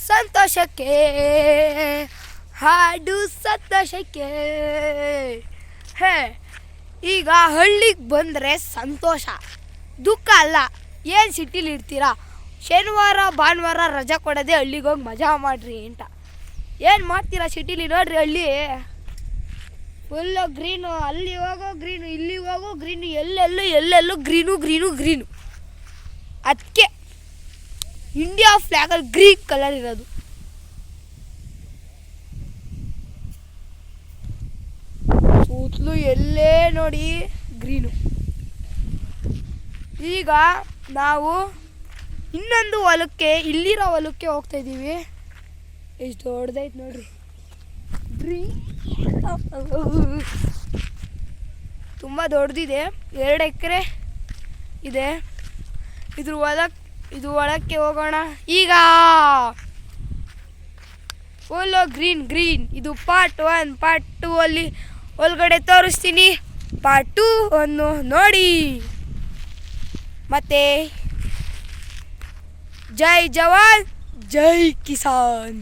ಸಂತೋಷಕ್ಕೆ ಹಾಡು ಸಂತೋಷಕ್ಕೆ. ಹೇ, ಈಗ ಹಳ್ಳಿಗೆ ಬಂದರೆ ಸಂತೋಷ, ದುಃಖ ಅಲ್ಲ. ಏನು ಸಿಟಿಲಿ ಇರ್ತೀರಾ? ಶನಿವಾರ ಭಾನುವಾರ ರಜಾ ಕೊಡೋದೆ ಹಳ್ಳಿಗೆ ಹೋಗಿ ಮಜಾ ಮಾಡಿರಿ ಅಂತ. ಏನು ಮಾಡ್ತೀರಾ ಸಿಟಿಲಿ? ನೋಡ್ರಿ, ಹಳ್ಳಿ ಫುಲ್ಲು ಗ್ರೀನು. ಅಲ್ಲಿ ಹೋಗೋ ಗ್ರೀನು, ಇಲ್ಲಿ ಹೋಗೋ ಗ್ರೀನು, ಎಲ್ಲೆಲ್ಲೂ ಗ್ರೀನು. ಅದಕ್ಕೆ ಇಂಡಿಯಾ ಫ್ಲ್ಯಾಗಲ್ಲಿ ಗ್ರೀನ್ ಕಲರ್ ಇರೋದು. ಸುತ್ತಲೂ ಎಲ್ಲೇ ನೋಡಿ ಗ್ರೀನು. ಈಗ ನಾವು ಇನ್ನೊಂದು ಹೊಲಕ್ಕೆ, ಇಲ್ಲಿರೋ ಹೊಲಕ್ಕೆ ಹೋಗ್ತಾ ಇದ್ದೀವಿ. ಎಷ್ಟು ದೊಡ್ಡದೈತೆ ನೋಡ್ರಿ, ತುಂಬ ದೊಡ್ಡದಿದೆ. 2 ಎಕರೆ ಇದೆ. ಇದು ಹೊಲಕ್ಕೆ ಹೋಗೋಣ ಈಗ. Full green. ಇದು ಪಾರ್ಟ್ 1. ಪಾರ್ಟ್ 2 ಅಲ್ಲಿ ಒಳಗಡೆ ತೋರಿಸ್ತೀನಿ. ಪಾರ್ಟ್ 2 ಅನ್ನು ನೋಡಿ. ಮತ್ತೆ ಜೈ ಜವಾನ್ ಜೈ ಕಿಸಾನ್.